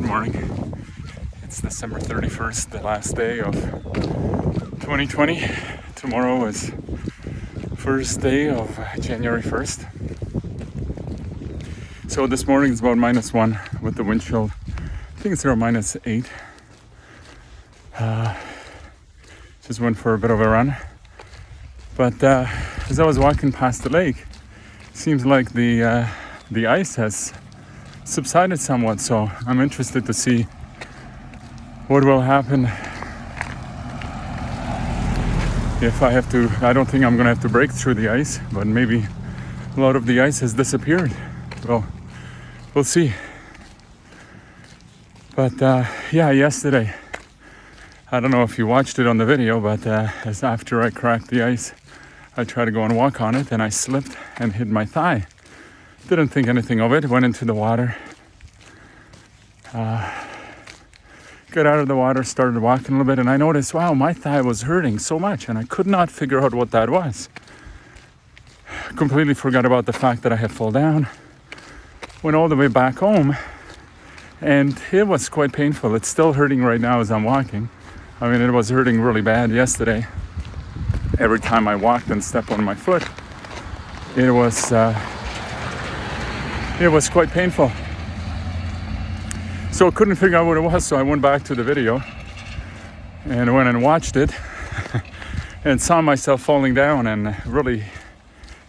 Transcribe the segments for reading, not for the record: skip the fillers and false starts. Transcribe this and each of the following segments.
Good morning. It's December 31st, the last day of 2020. Tomorrow is first day of January 1st. So this morning is about -1 with the wind chill. I think it's around -8. Just went for a bit of a run. But as I was walking past the lake, it seems like the ice has subsided somewhat, so I'm interested to see what will happen if I have to. I don't think I'm gonna have to break through the ice, but maybe a lot of the ice has disappeared. Well, we'll see. But yeah, yesterday, I don't know if you watched it on the video, but as after I cracked the ice, I tried to go and walk on it and I slipped and hit my thigh. Didn't think anything of it, went into the water. Got out of the water, started walking a little bit, and I noticed, wow, my thigh was hurting so much, and I could not figure out what that was. Completely forgot about the fact that I had fallen down. Went all the way back home, and it was quite painful. It's still hurting right now as I'm walking. I mean, it was hurting really bad yesterday. Every time I walked and stepped on my foot, it was quite painful. So I couldn't figure out what it was, so I went back to the video and went and watched it and saw myself falling down and really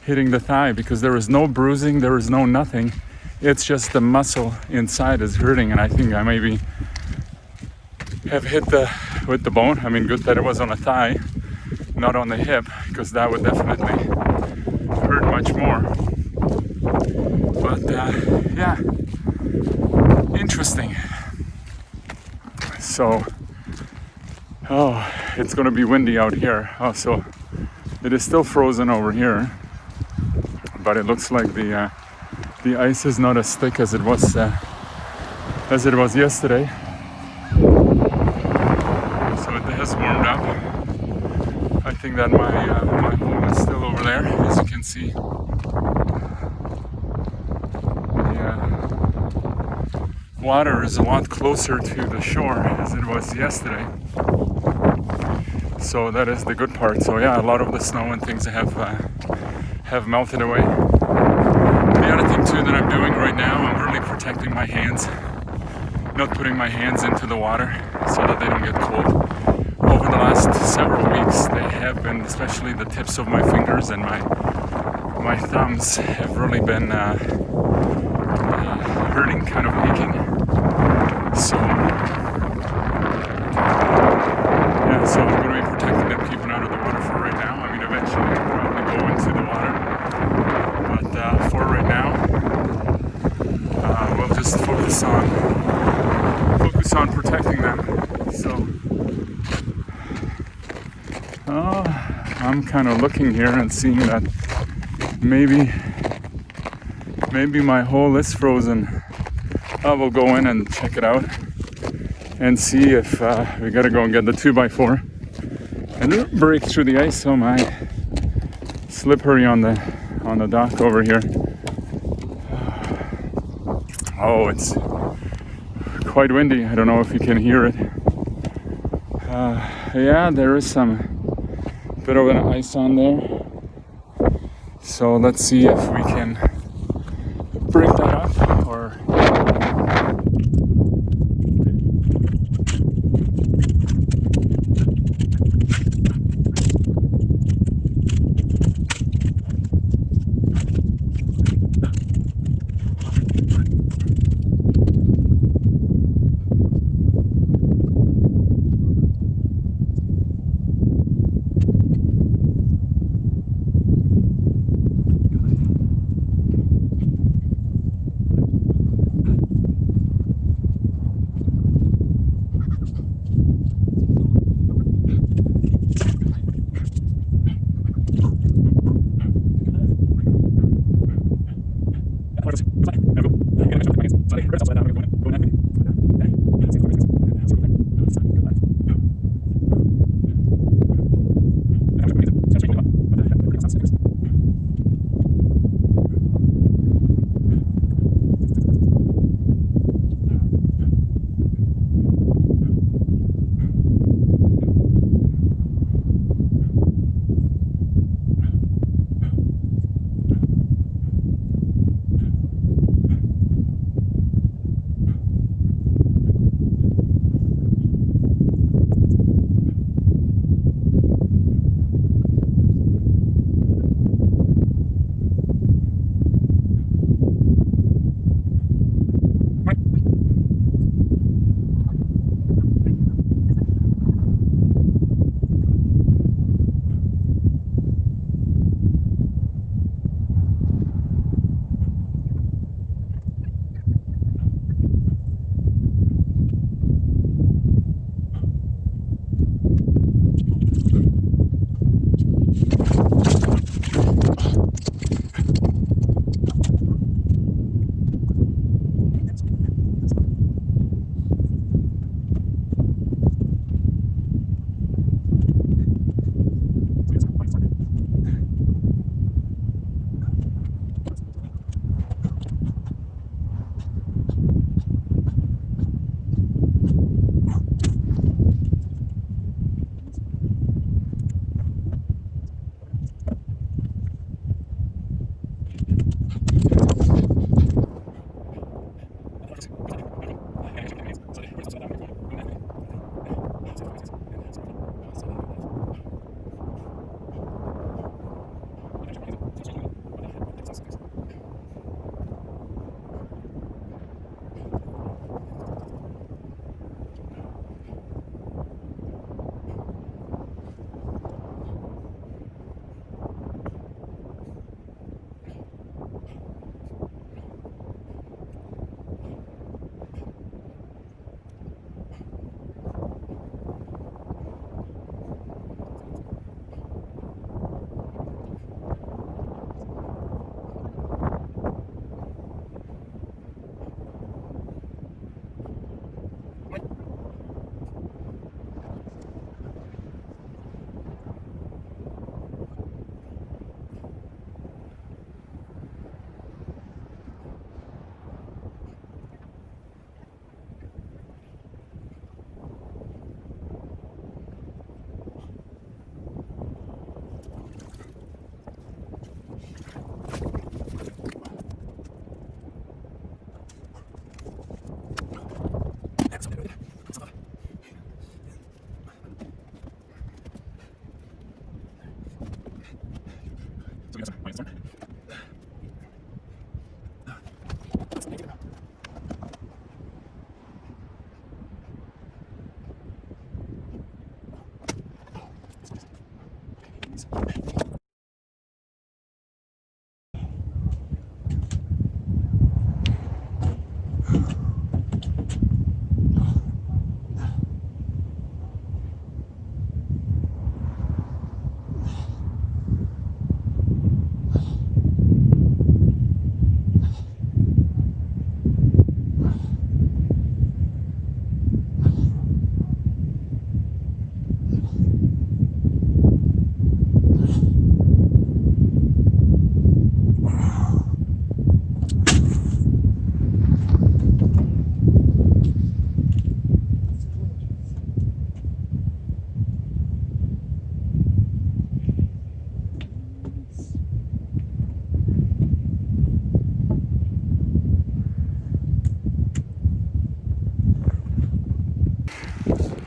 hitting the thigh, because there is no bruising, there is no nothing. It's just the muscle inside is hurting, and I think I maybe have hit with the bone. I mean, good that it was on a thigh, not on the hip, because that would definitely hurt much more. But yeah, interesting. So, it's gonna be windy out here. So it is still frozen over here, but it looks like the ice is not as thick as it was yesterday. So it has warmed up. I think that my home is still over there, as you can see. Water is a lot closer to the shore as it was yesterday, so that is the good part. So yeah, a lot of the snow and things have melted away. The other thing too that I'm doing right now, I'm really protecting my hands, not putting my hands into the water so that they don't get cold. Over the last several weeks, they have been, especially the tips of my fingers and my thumbs have really been hurting, kind of aching. So yeah, so I'm going to be protecting them, keeping out of the water for right now. I mean, eventually I'll probably go into the water, but for right now, we'll just focus on protecting them. So I'm kind of looking here and seeing that maybe my hole is frozen. I will go in and check it out and see if we gotta go and get the 2x4 and break through the ice. So my slippery on the dock over here. Oh, it's quite windy. I don't know if you can hear it. Yeah, there is some bit of an ice on there. So let's see if we can break that up or.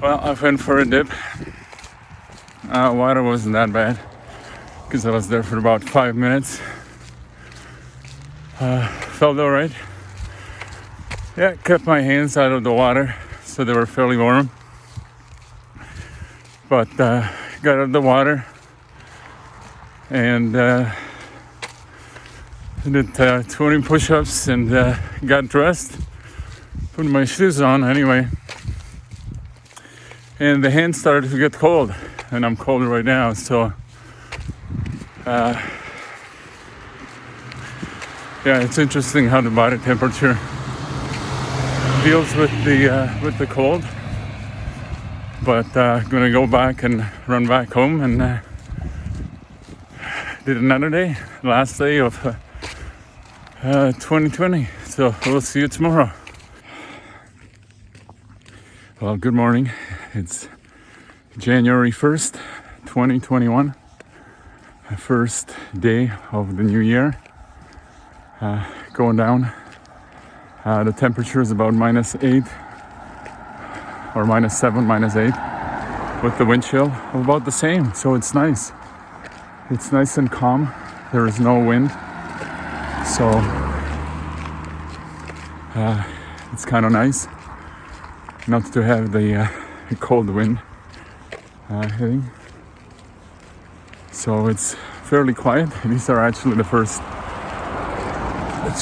Well, I went for a dip. Water wasn't that bad because I was there for about 5 minutes. Felt all right. Yeah, kept my hands out of the water, so they were fairly warm. But got out of the water and did 20 push-ups and got dressed. Put my shoes on anyway. And the hands started to get cold, and I'm cold right now, so yeah, it's interesting how the body temperature deals with the cold. But gonna go back and run back home and did another day, last day of 2020. So we'll see you tomorrow. Well, good morning. It's January 1st, 2021. First day of the new year. Going down. The temperature is about -8 or -7, -8, with the wind chill of about the same. So it's nice. It's nice and calm. There is no wind. So it's kind of nice not to have the cold wind hitting. So it's fairly quiet. These are actually the first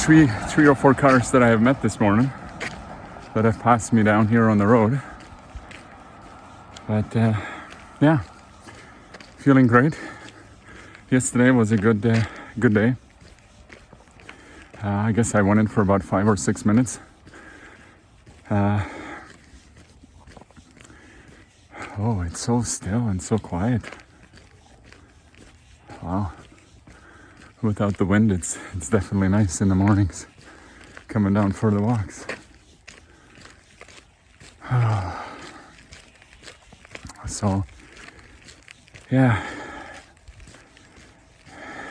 three or four cars that I have met this morning that have passed me down here on the road. But yeah, feeling great. Yesterday was a good day. I guess I went in for about 5 or 6 minutes. Oh, it's so still and so quiet. Wow. Without the wind, it's definitely nice in the mornings coming down for the walks. So, yeah.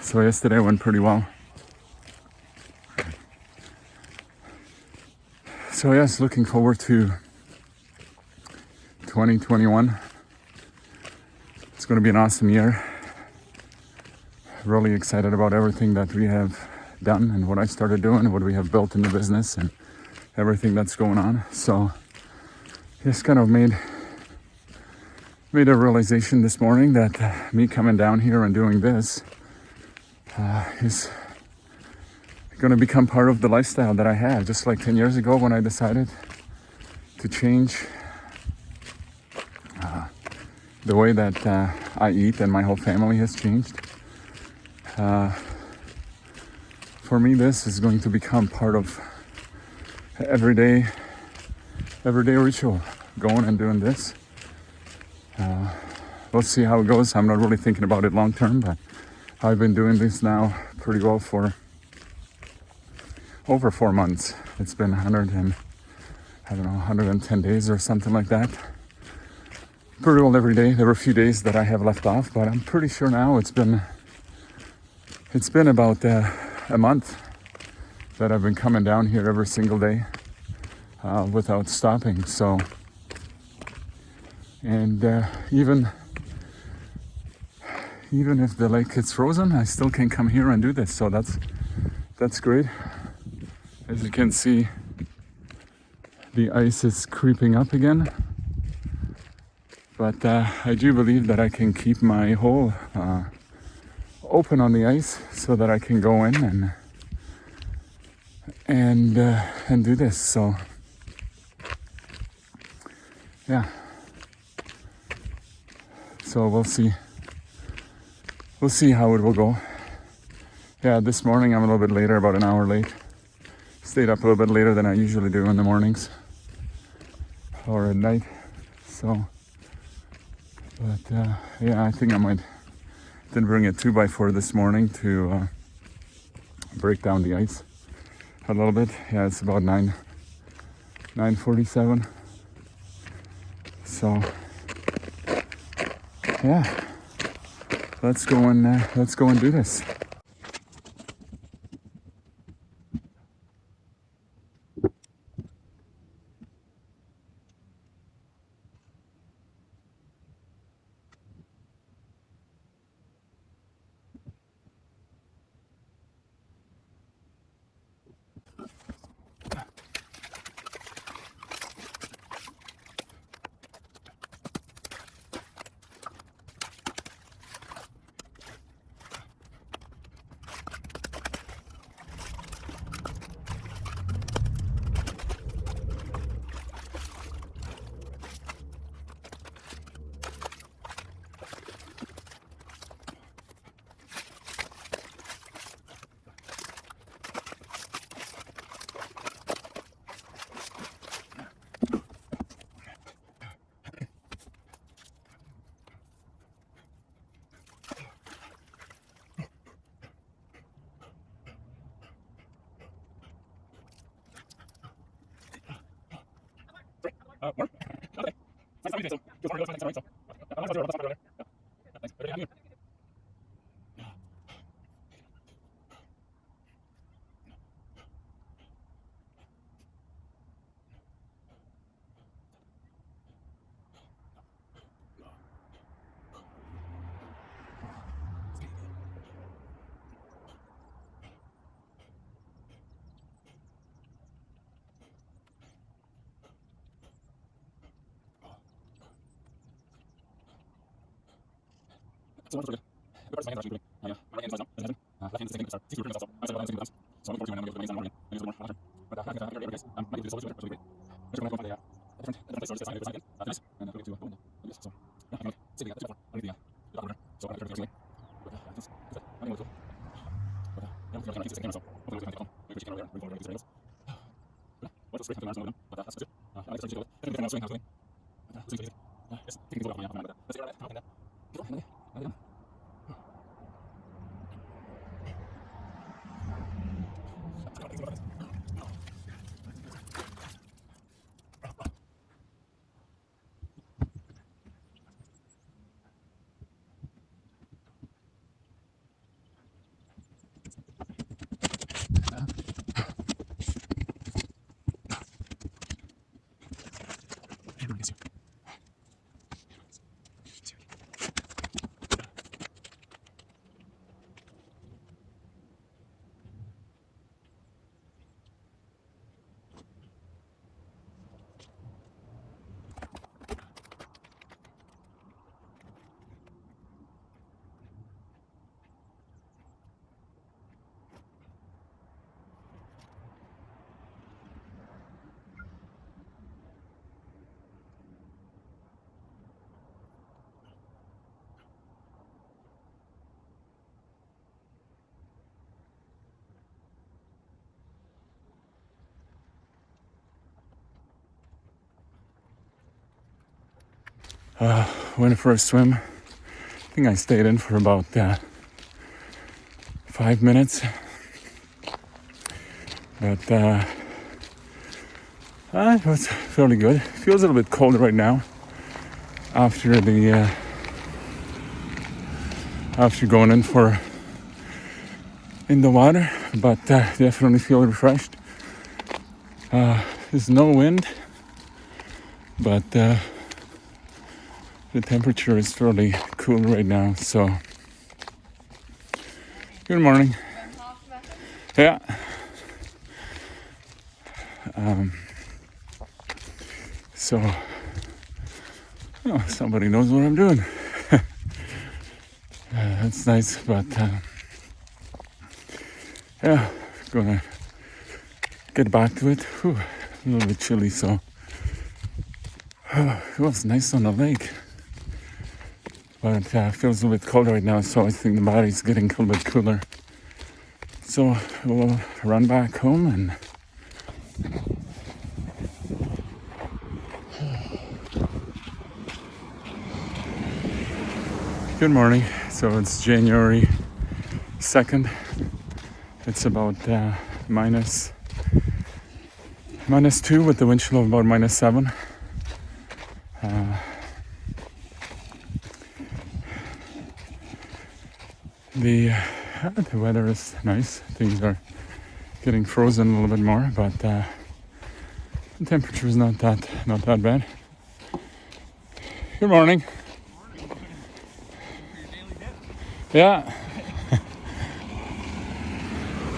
So yesterday went pretty well. So yes, looking forward to 2021. It's going to be an awesome year. Really excited about everything that we have done and what I started doing, what we have built in the business and everything that's going on. So just kind of made a realization this morning that me coming down here and doing this is going to become part of the lifestyle that I have. Just like 10 years ago when I decided to change the way that I eat, and my whole family has changed. For me, this is going to become part of everyday ritual, going and doing this. We'll see how it goes. I'm not really thinking about it long term, but I've been doing this now pretty well for over 4 months. It's been 110 days or something like that. Pretty well every day. There were a few days that I have left off, but I'm pretty sure now it's been about a month that I've been coming down here every single day without stopping. So, and even if the lake gets frozen, I still can come here and do this. So that's great. As you can see, the ice is creeping up again. But I do believe that I can keep my hole open on the ice so that I can go in and do this. So yeah. So we'll see. We'll see how it will go. Yeah, this morning I'm a little bit later, about an hour late. Stayed up a little bit later than I usually do in the mornings or at night. So, but yeah, I think I might then bring a 2x4 this morning to break down the ice a little bit. Yeah, it's about 9:47. So yeah, let's go and do this. Morning. Okay. Nice to meet you. Good morning. Thanks. So, I'm not sure what's happening there. Thanks. Very happy. So much for good. The first thing is actually doing. My right hand is now. Left hand is taking. Sorry. 6 also. I'm still the thumbs. So I'm looking forward to when I'm going to the morning. I use more after. But I think every case. I'm not going to do this always. So great. I'm just going to go find a different place to just sign it again. Nice. And go to window. Yes. So yeah, I'm going to sit together. I need the doctor. So I'm going to go to but that's it. I'm going to go. But yeah, I'm going to nice second or so. Hopefully we can take home. Maybe she can over there. Bring forward these videos. What's the spray? I'm going to but that's it. I like to start to go. I think I'm swing. But swing. Yes. Taking things over. Let's get right now. Go. Went for a swim. I think I stayed in for about 5 minutes. But it was fairly good. It feels a little bit cold right now after after going in the water, but definitely feel refreshed. There's no wind, but the temperature is fairly cool right now, so good morning. Yeah. So somebody knows what I'm doing. That's nice, but yeah, gonna get back to it. Whew, a little bit chilly, so it was nice on the lake. But it feels a little bit cold right now, so I think the body's getting a little bit cooler. So we'll run back home and good morning. So it's January 2nd. It's about minus 2 with the wind chill of about -7. The weather is nice. Things are getting frozen a little bit more, but the temperature is not that bad. Good morning. Yeah.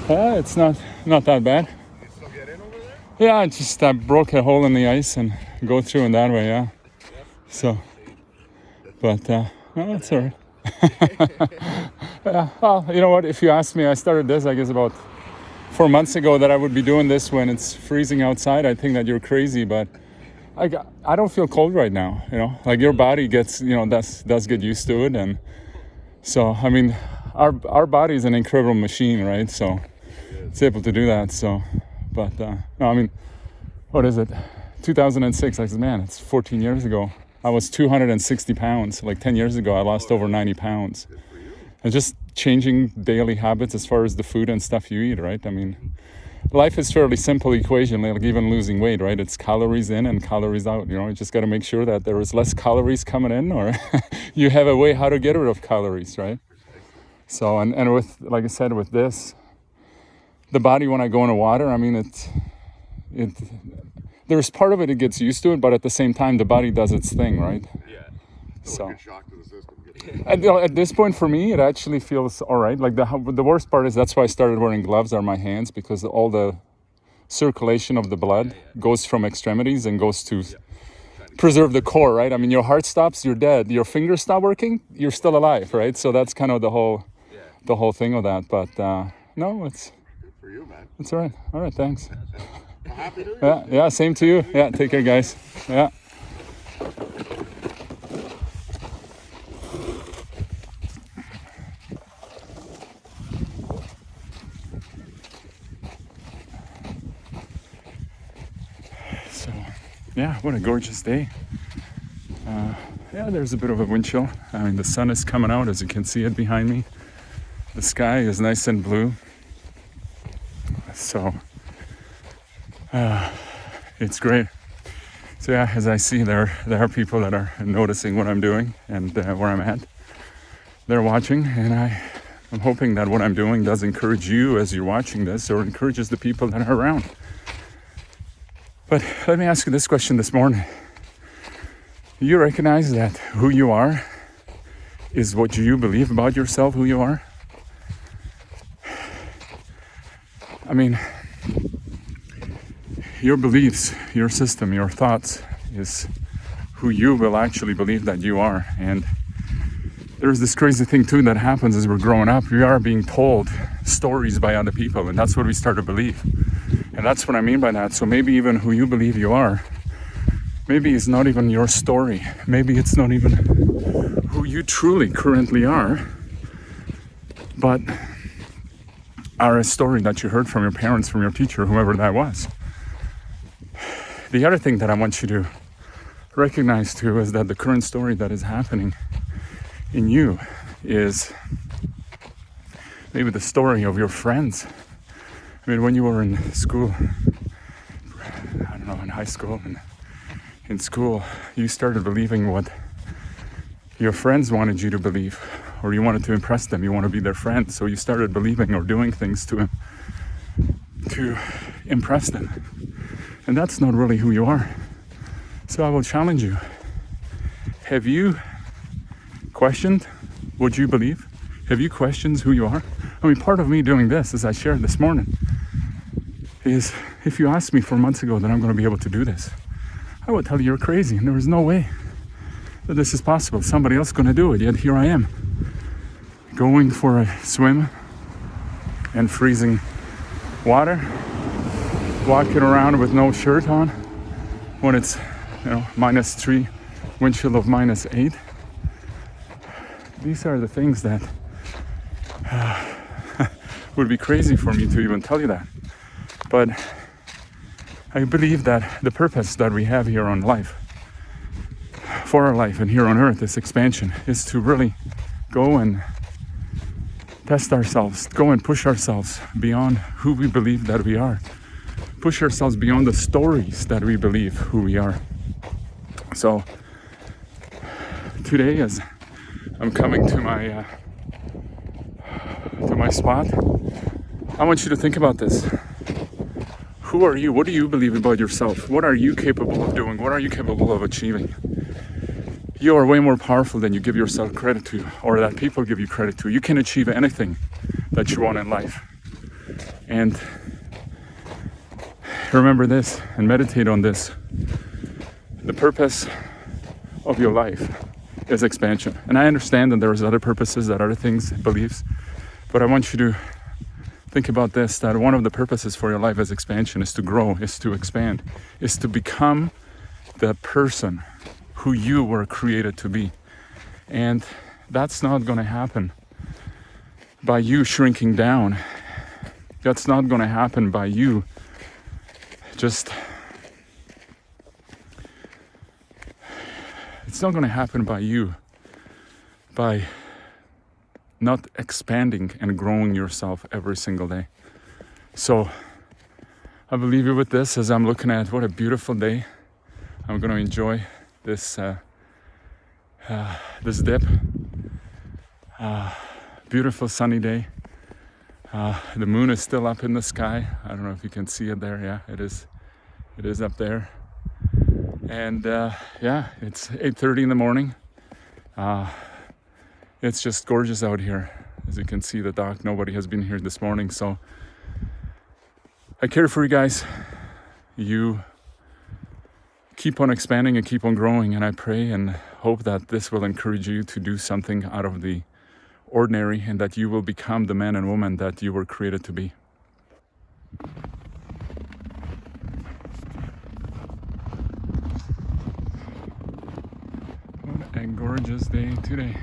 It's not that bad. You still get in over there? Yeah, I just broke a hole in the ice and go through in that way. Yeah. So, but no, it's alright. Yeah. Well, you know what? If you ask me, I started this, I guess, about 4 months ago. That I would be doing this when it's freezing outside. I think that you're crazy, but I don't feel cold right now. You know, like your body gets, does get used to it, and so I mean, our body is an incredible machine, right? So it's able to do that. So, but no, I mean, what is it? 2006. I said, man, it's 14 years ago. I was 260 pounds. Like 10 years ago, I lost over 90 pounds. And just changing daily habits as far as the food and stuff you eat, right? I mean, life is fairly simple equation, like even losing weight, right? It's calories in and calories out. You just got to make sure that there is less calories coming in, or you have a way how to get rid of calories, right? So, and with, like I said, with this, the body, when I go in the water, I mean, it there's part of it gets used to it, but at the same time, the body does its thing, right? Yeah. So Good shock to the system. at this point for me, it actually feels all right. Like the worst part is that's why I started wearing gloves on my hands, because all the circulation of the blood goes from extremities and goes to preserve the core, right? I mean, your heart stops, you're dead. Your fingers stop working, you're still alive, right? So that's kind of the whole thing of that. But no, it's good for you, man. It's all right. All right, thanks. Happy New Year. Yeah, same to you. Yeah, take care, guys. Yeah. So, yeah, what a gorgeous day. Yeah, there's a bit of a wind chill. I mean, the sun is coming out, as you can see it behind me. The sky is nice and blue. So, it's great. So yeah, as I see, there are people that are noticing what I'm doing and where I'm at. They're watching, and I'm hoping that what I'm doing does encourage you as you're watching this, or encourages the people that are around. But let me ask you this question this morning. You recognize that who you are is what you believe about yourself, who you are? I mean, your beliefs, your system, your thoughts is who you will actually believe that you are. And there's this crazy thing too that happens as we're growing up. We are being told stories by other people, and that's what we start to believe. And that's what I mean by that. So maybe even who you believe you are, maybe it's not even your story. Maybe it's not even who you truly currently are, but are a story that you heard from your parents, from your teacher, whoever that was. The other thing that I want you to recognize too is that the current story that is happening in you is maybe the story of your friends. I mean, when you were in school, I don't know, in high school and in school, you started believing what your friends wanted you to believe, or you wanted to impress them. You want to be their friend, so you started believing or doing things to impress them. And that's not really who you are. So I will challenge you. Have you questioned what you believe? Have you questioned who you are? I mean, part of me doing this, as I shared this morning, is if you asked me 4 months ago that I'm going to be able to do this, I would tell you you're crazy, and there is no way that this is possible. Somebody else is going to do it, yet here I am, going for a swim in freezing water, walking around with no shirt on when it's -3, wind chill of -8. These are the things that would be crazy for me to even tell you that. But I believe that the purpose that we have here on life, for our life and here on earth, this expansion, is to really go and test ourselves, go and push ourselves beyond who we believe that we are, push ourselves beyond the stories that we believe who we are. So today, as I'm coming to my spot, I want you to think about this. Who are you? What do you believe about yourself? What are you capable of doing? What are you capable of achieving? You are way more powerful than you give yourself credit to, or that people give you credit to. You can achieve anything that you want in life. And remember this and meditate on this. The purpose of your life is expansion. And I understand that there's other purposes, that other things, beliefs, but I want you to think about this, that one of the purposes for your life is expansion, is to grow, is to expand, is to become the person who you were created to be. And that's not going to happen by you shrinking down. That's not going to happen by you it's not going to happen by you by not expanding and growing yourself every single day. So I will leave you with this as I'm looking at what a beautiful day. I'm going to enjoy this this dip. Beautiful sunny day. The moon is still up in the sky. I don't know if you can see it there. Yeah, it is. It is up there. And yeah, it's 8:30 in the morning. It's just gorgeous out here. As you can see, the dock, nobody has been here this morning. So I care for you guys. You keep on expanding and keep on growing. And I pray and hope that this will encourage you to do something out of the ordinary and that you will become the man and woman that you were created to be. What a gorgeous day today.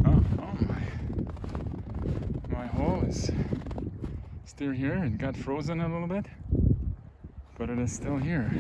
Oh my hole is still here. It got frozen a little bit, but it is still here.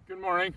Good morning.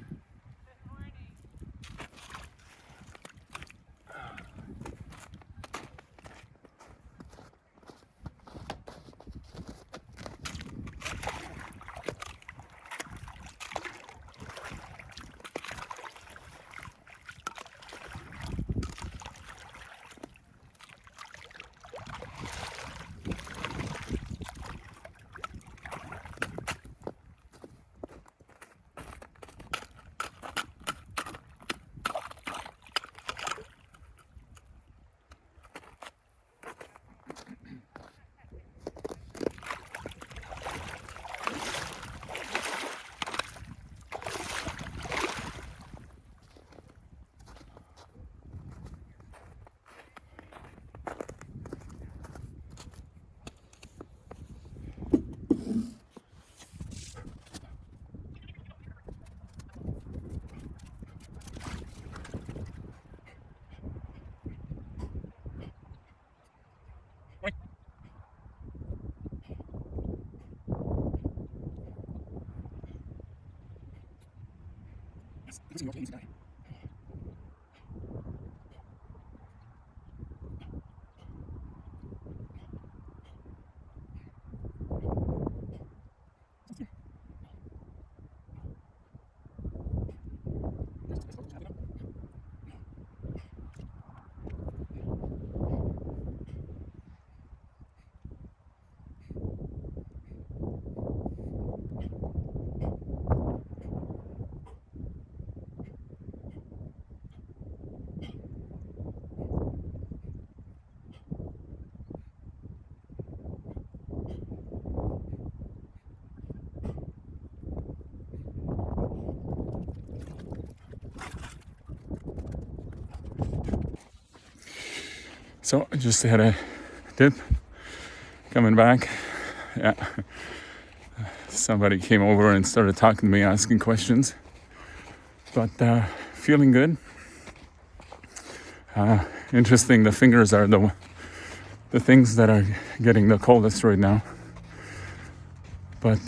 So I just had a dip coming back. Yeah. Somebody came over and started talking to me, asking questions. But feeling good. Interesting, the fingers are the things that are getting the coldest right now. But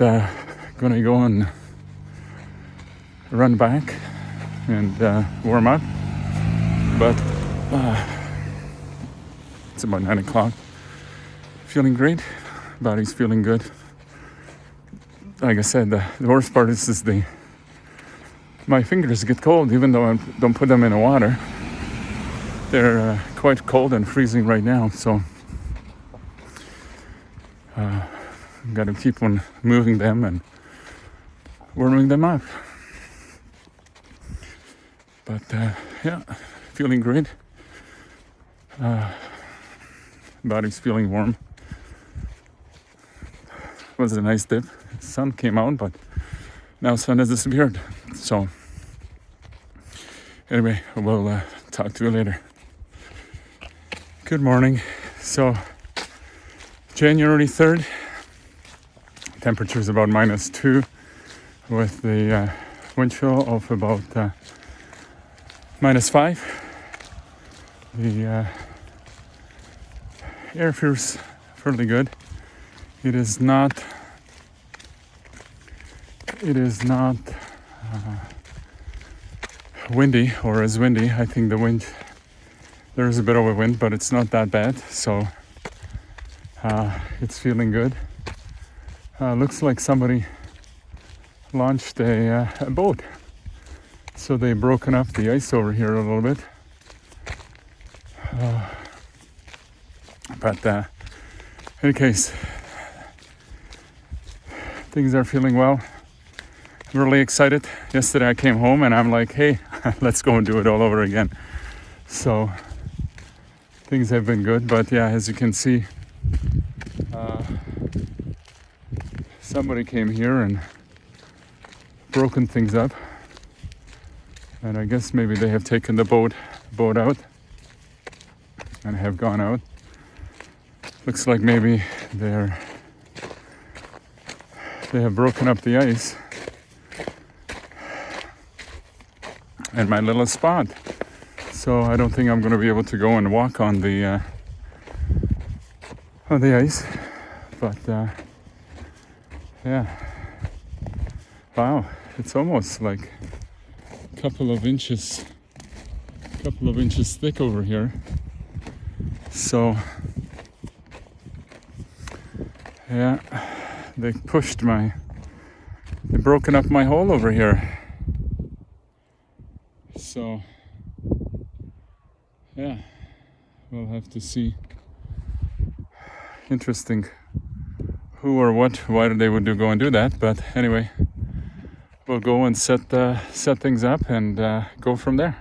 gonna go and run back and warm up. But it's about 9 o'clock. Feeling great. Body's feeling good. Like I said, the worst part is my fingers get cold even though I don't put them in the water. They're quite cold and freezing right now, so got to keep on moving them and warming them up. But yeah, feeling great. Body's feeling warm. It was a nice dip. Sun came out, but now sun has disappeared. So anyway, we'll talk to you later. Good morning. So January 3rd, temperature is about -2 with the wind chill of about -5. The air feels fairly good. It is not windy or as windy. I think the wind, there is a bit of a wind, but it's not that bad. So it's feeling good. Looks like somebody launched a boat. So they've broken up the ice over here a little bit. But in any case, things are feeling well. I'm really excited. Yesterday I came home and I'm like, hey, let's go and do it all over again. So things have been good, but yeah, as you can see, somebody came here and broken things up. And I guess maybe they have taken the boat out and have gone out. Looks like maybe they have broken up the ice at my little spot. So I don't think I'm going to be able to go and walk on the ice. But yeah, wow, it's almost like a couple of inches thick over here. So yeah, they've broken up my hole over here. So yeah, we'll have to see. Interesting who or why they would go and do that. But anyway, we'll go and set things up and go from there.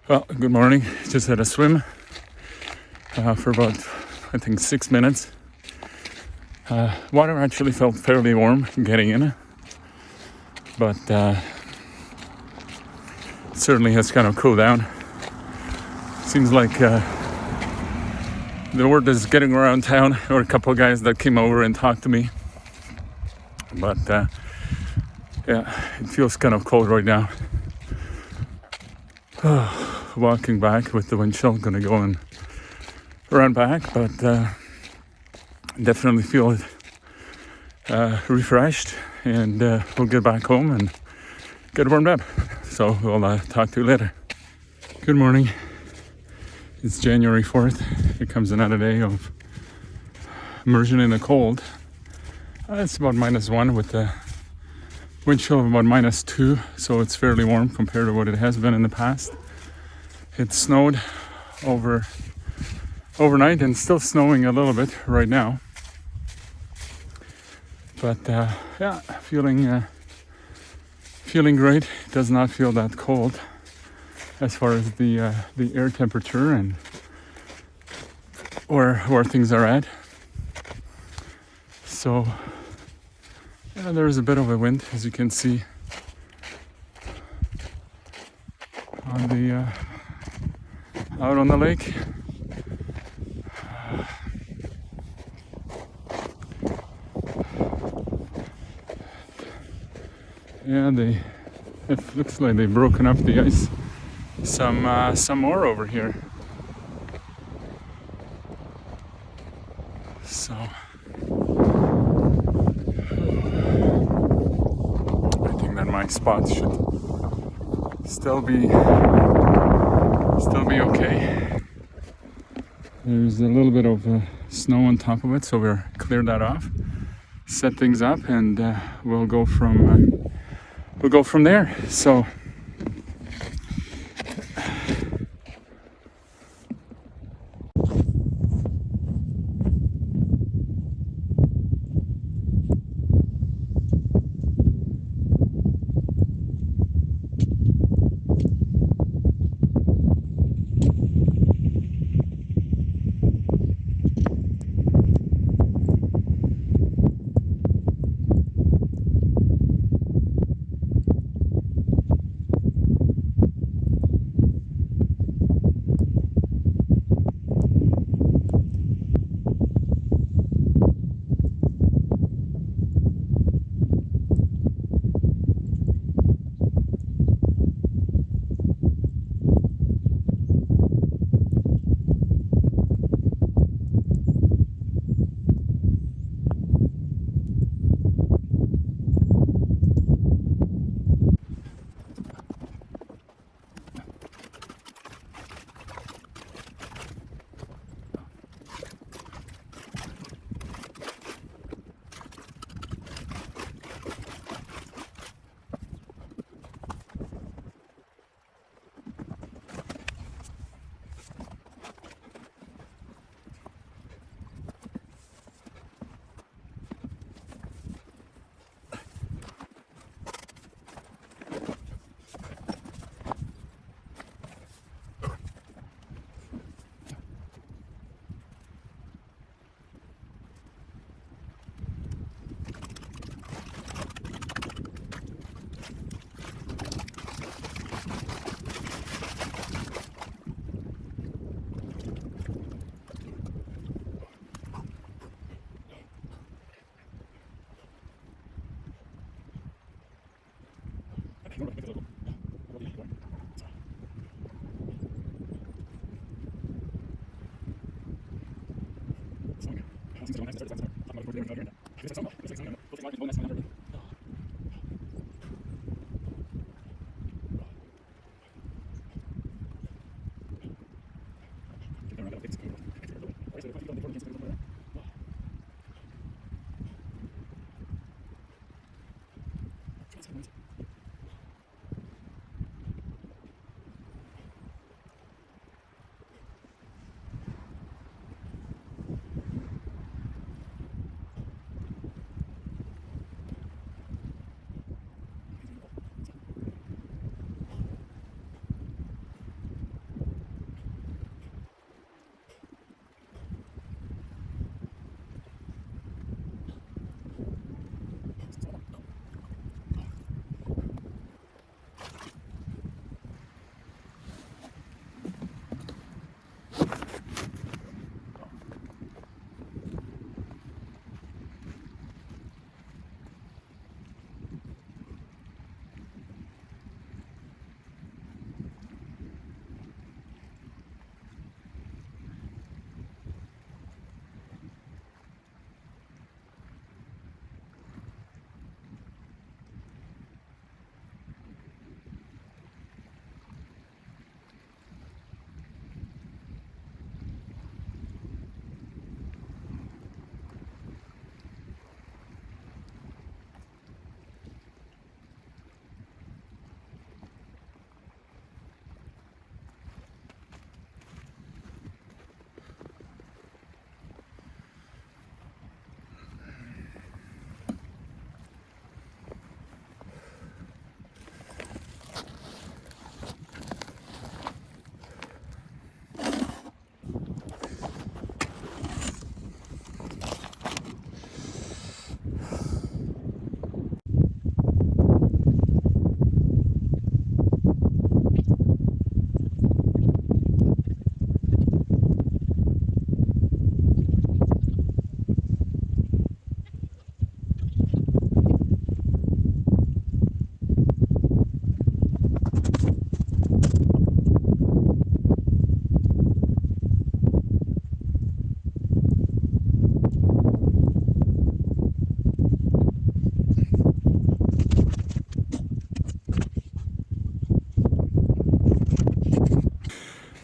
Well, good morning. Just had a swim for about, I think, 6 minutes. Water actually felt fairly warm getting in, but it certainly has kind of cooled down. Seems like the word is getting around town. There were a couple of guys that came over and talked to me, but yeah, it feels kind of cold right now. Walking back with the wind chill, gonna go and run back, but definitely feel refreshed, and we'll get back home and get warmed up. So we'll talk to you later. Good morning. It's January 4th. It comes another day of immersion in the cold. It's about -1 with the wind chill of about -2, so it's fairly warm compared to what it has been in the past. It snowed overnight and still snowing a little bit right now. But yeah, feeling great. It does not feel that cold as far as the air temperature and where things are at. So yeah, there is a bit of a wind, as you can see on the out on the lake. Yeah, it looks like they've broken up the ice some more over here. So I think that my spot should still be okay. There's a little bit of snow on top of it, so we'll clear that off. set things up, and we'll go from there. So.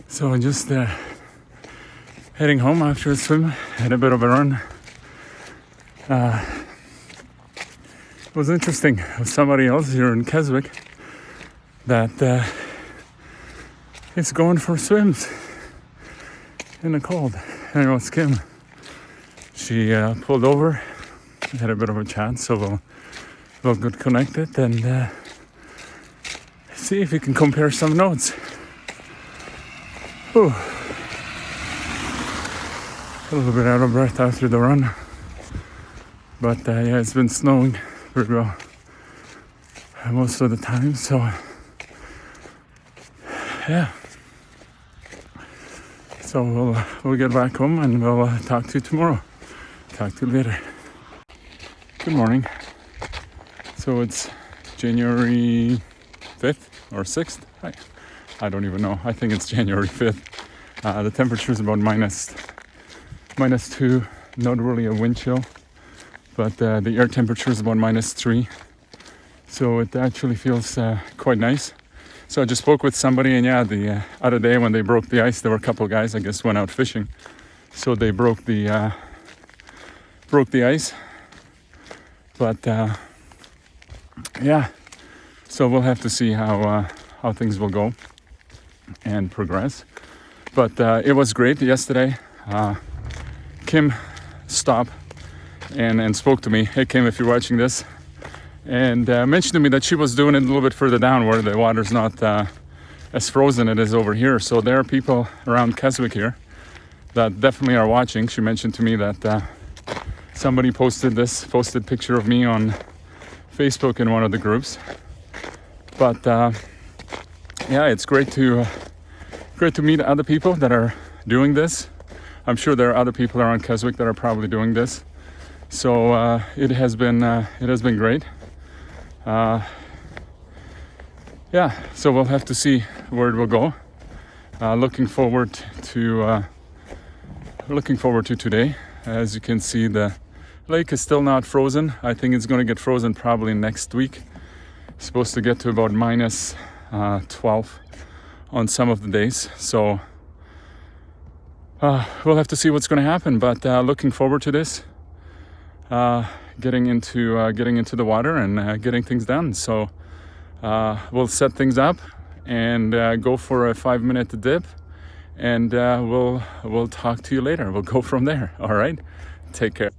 So just heading home after a swim and a bit of a run. It was interesting. Somebody else here in Keswick that is going for swims in the cold. And it was Kim. She pulled over, had a bit of a chat, so we'll get connected and see if we can compare some notes. Whew. A little bit out of breath after the run, but yeah, it's been snowing pretty well most of the time, so yeah. So we'll get back home and we'll talk to you tomorrow. Talk to you later. Good morning. So it's January 5th or 6th. I don't even know. I think it's January 5th. The temperature is about -2. Not really a wind chill, but the air temperature is about -3. So it actually feels quite nice. So I just spoke with somebody, and yeah, the other day when they broke the ice, there were a couple of guys, I guess, went out fishing. So they broke the ice. But yeah, so we'll have to see how things will go and progress. But it was great yesterday. Kim stopped and spoke to me. Hey Kim, if you're watching this, and mentioned to me that she was doing it a little bit further down where the water's not as frozen it is over here. So there are people around Keswick here that definitely are watching. She mentioned to me that somebody posted picture of me on Facebook in one of the groups. But yeah, it's great to meet other people that are doing this. I'm sure there are other people around Keswick that are probably doing this. So it has been great. Yeah, so we'll have to see where it will go. Looking forward to today. As you can see, the lake is still not frozen. I think it's going to get frozen probably next week. It's supposed to get to about -12 on some of the days. So we'll have to see what's going to happen. But looking forward to this. Getting into the water and getting things done. So we'll set things up and go for a 5-minute dip, and we'll talk to you later. We'll go from there. All right, take care.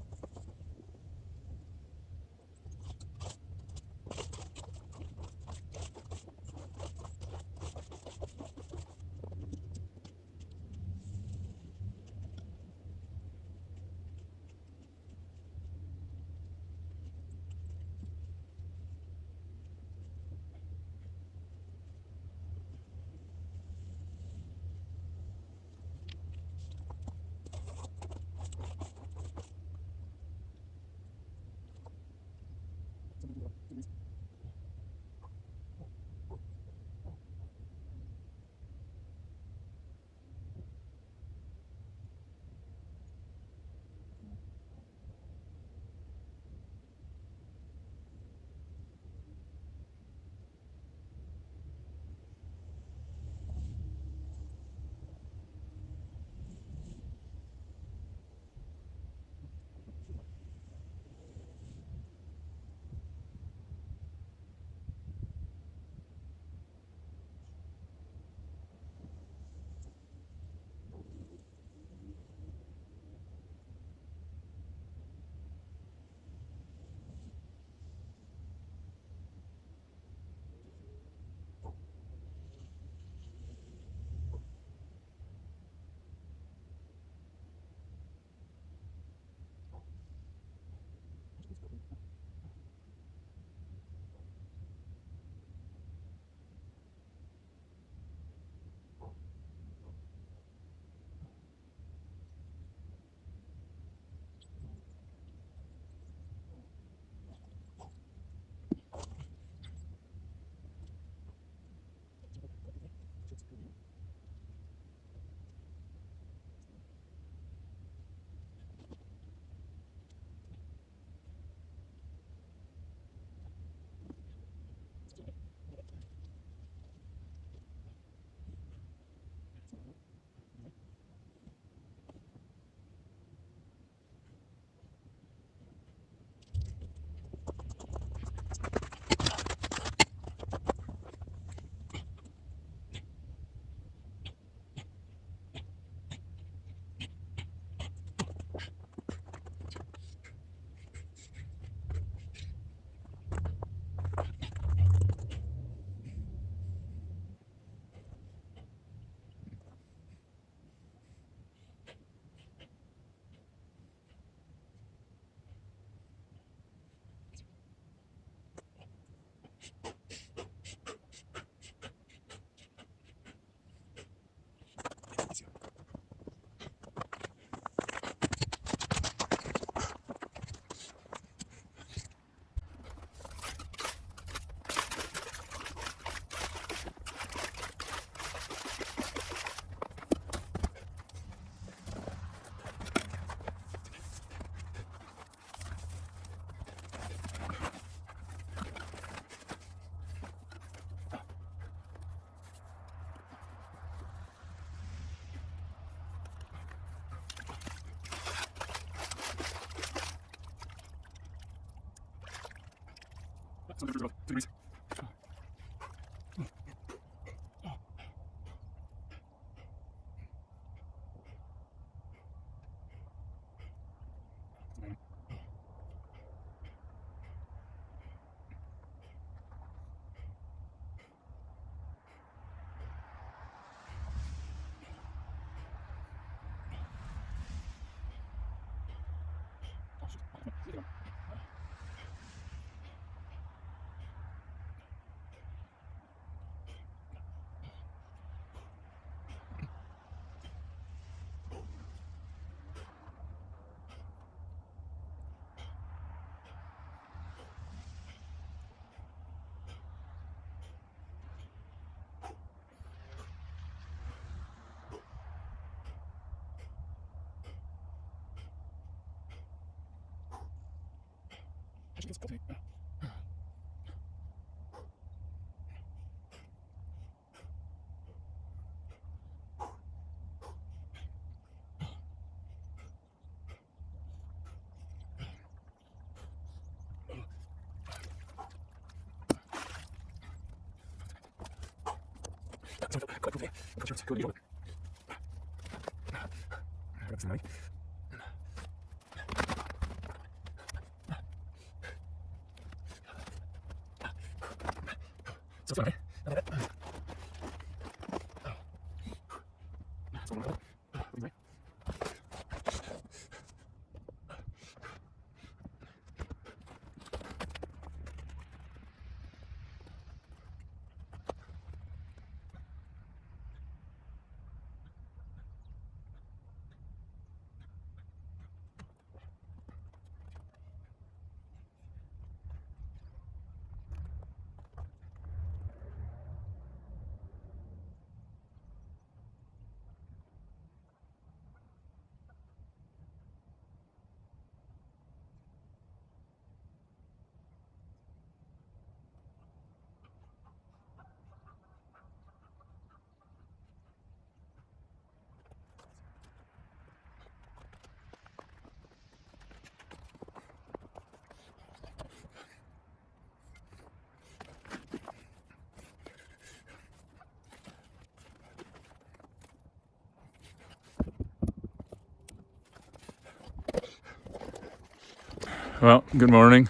Well, good morning.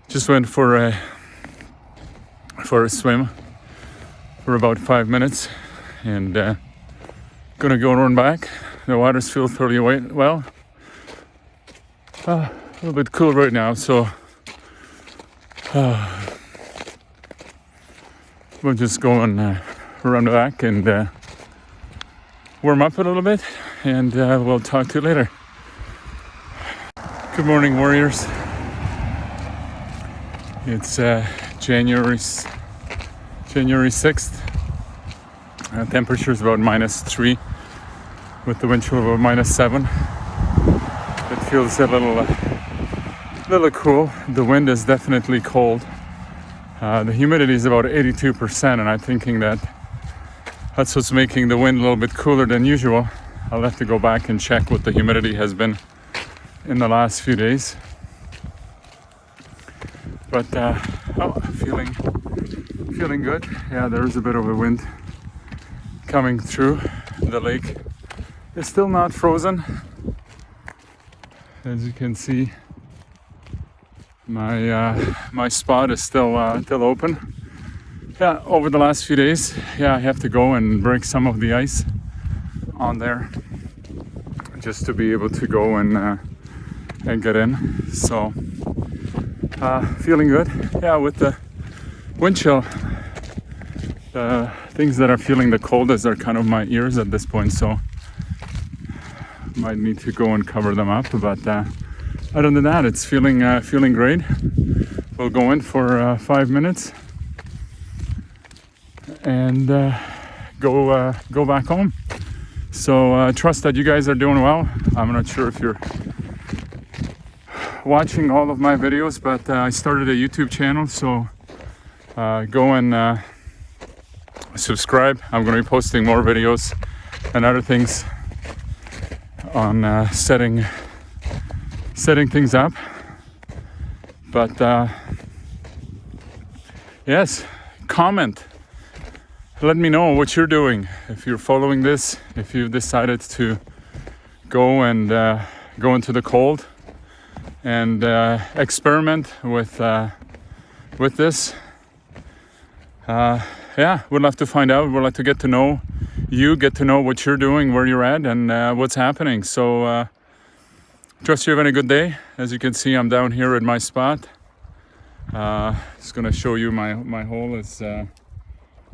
Just went for a swim for about 5 minutes, and gonna go and run back. The waters feel fairly well. A little bit cool right now, so we'll just go and run back and warm up a little bit, and we'll talk to you later. Good morning, warriors. It's January 6th. Temperature is about -3 with the wind chill about -7. It feels a little cool. The wind is definitely cold. The humidity is about 82%, and I'm thinking that's what's making the wind a little bit cooler than usual. I'll have to go back and check what the humidity has been in the last few days. But feeling good. Yeah, there is a bit of a wind coming through. The lake is still not frozen. As you can see, my spot is still open. Yeah, over the last few days, I have to go and break some of the ice on there just to be able to go and get in. So feeling good. Yeah, with the wind chill, the things that are feeling the coldest are kind of my ears at this point, so might need to go and cover them up. But other than that, it's feeling great. We'll go in for 5 minutes and go back home. So trust that you guys are doing well. I'm not sure if you're watching all of my videos, but I started a YouTube channel, so go and subscribe. I'm going to be posting more videos and other things on setting things up. But yes, comment. Let me know what you're doing. If you're following this, if you've decided to go and go into the cold and experiment with this. Yeah, we'd love to find out. We'd like to get to know you, get to know what you're doing, where you're at, and what's happening. So trust you're having a good day. As you can see, I'm down here at my spot. Just gonna show you my hole is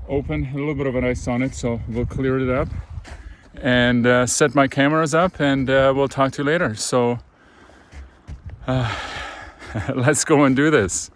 open, a little bit of an ice on it, so we'll clear it up and set my cameras up, and we'll talk to you later. So let's go and do this.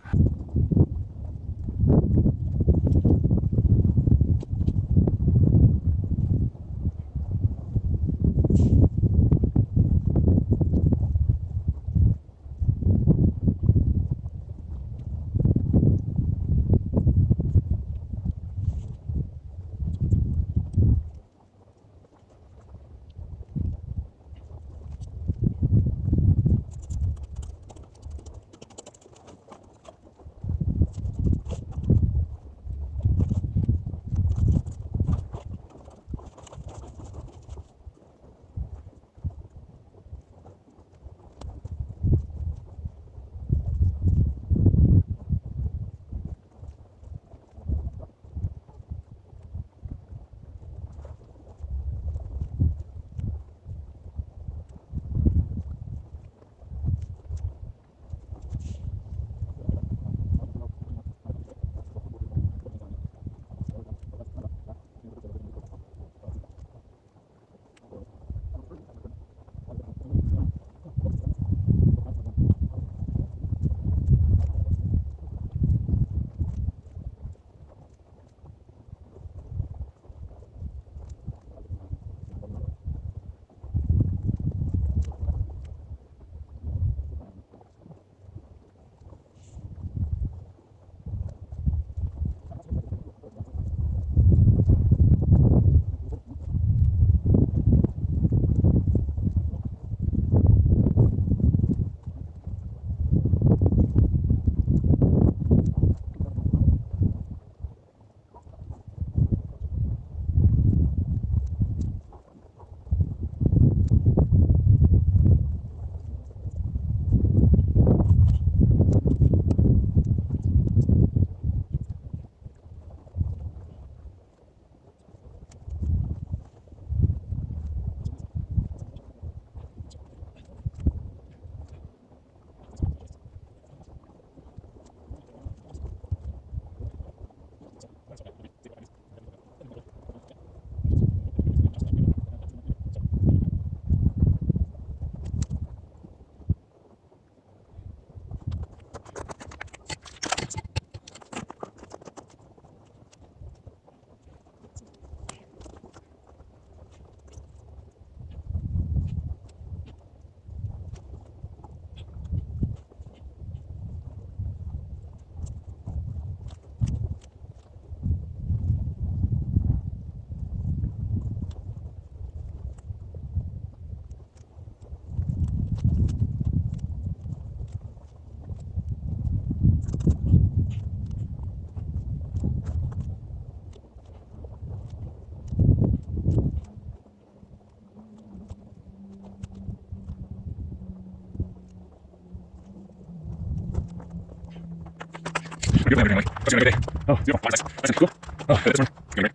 Oh, nice. Cool. Oh, that's one. Great.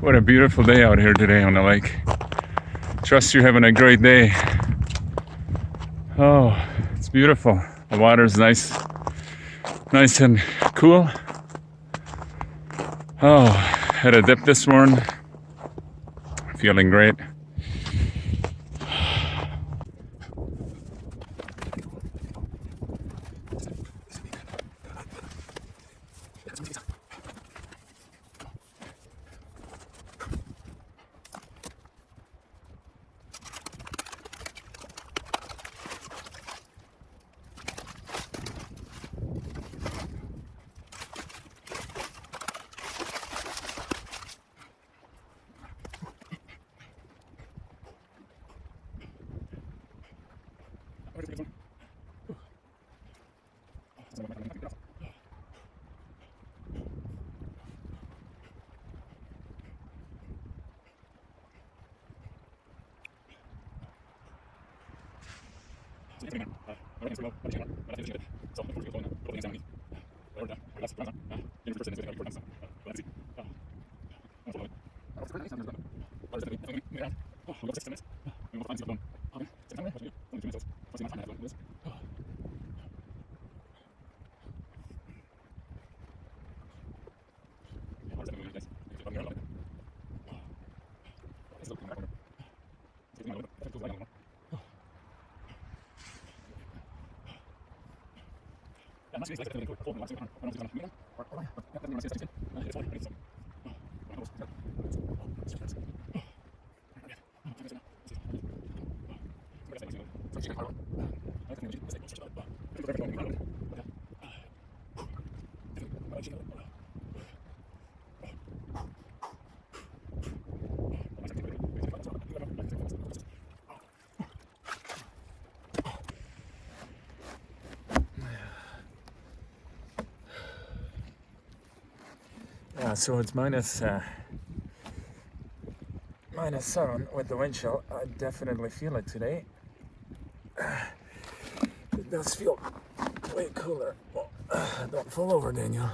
What a beautiful day out here today on the lake. Trust you're having a great day. Oh, it's beautiful. The water's nice and cool. Oh, had a dip this morning. Feeling great. Yeah, so it's -7 with the wind chill. I definitely feel it today. It does feel way cooler. Well, don't fall over, Daniel.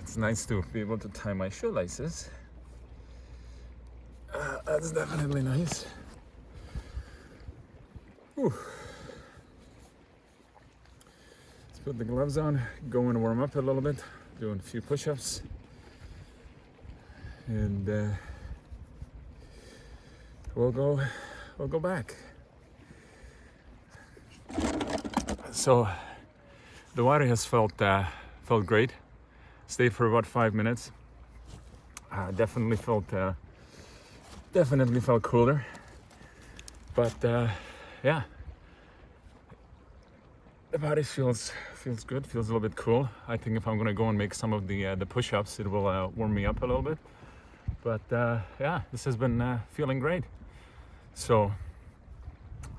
It's nice to be able to tie my shoelaces. That's definitely nice. Whew. Let's put the gloves on, go and warm up a little bit, doing a few push-ups, and we'll go back. So the water has felt great. Stayed for about 5 minutes. Definitely felt cooler, but yeah, the body feels good. Feels a little bit cool. I think if I'm gonna go and make some of the push-ups, it will warm me up a little bit. But yeah, this has been feeling great. So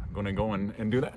I'm gonna go and do that.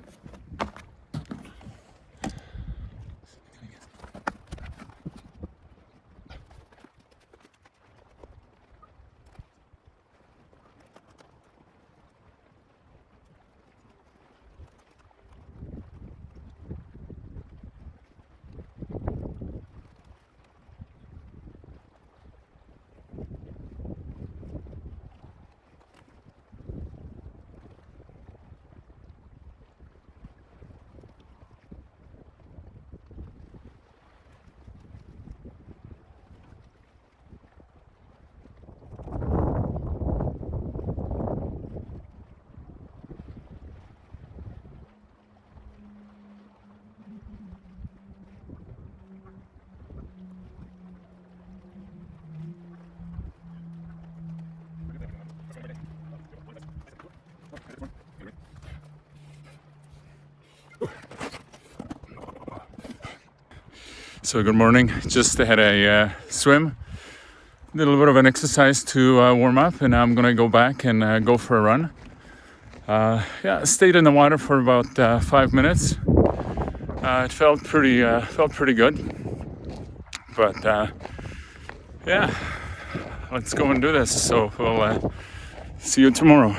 So good morning. Just had a swim, a little bit of an exercise to warm up, and I'm gonna go back and go for a run. Yeah, stayed in the water for about 5 minutes. It felt pretty good, but yeah, let's go and do this. So we'll see you tomorrow.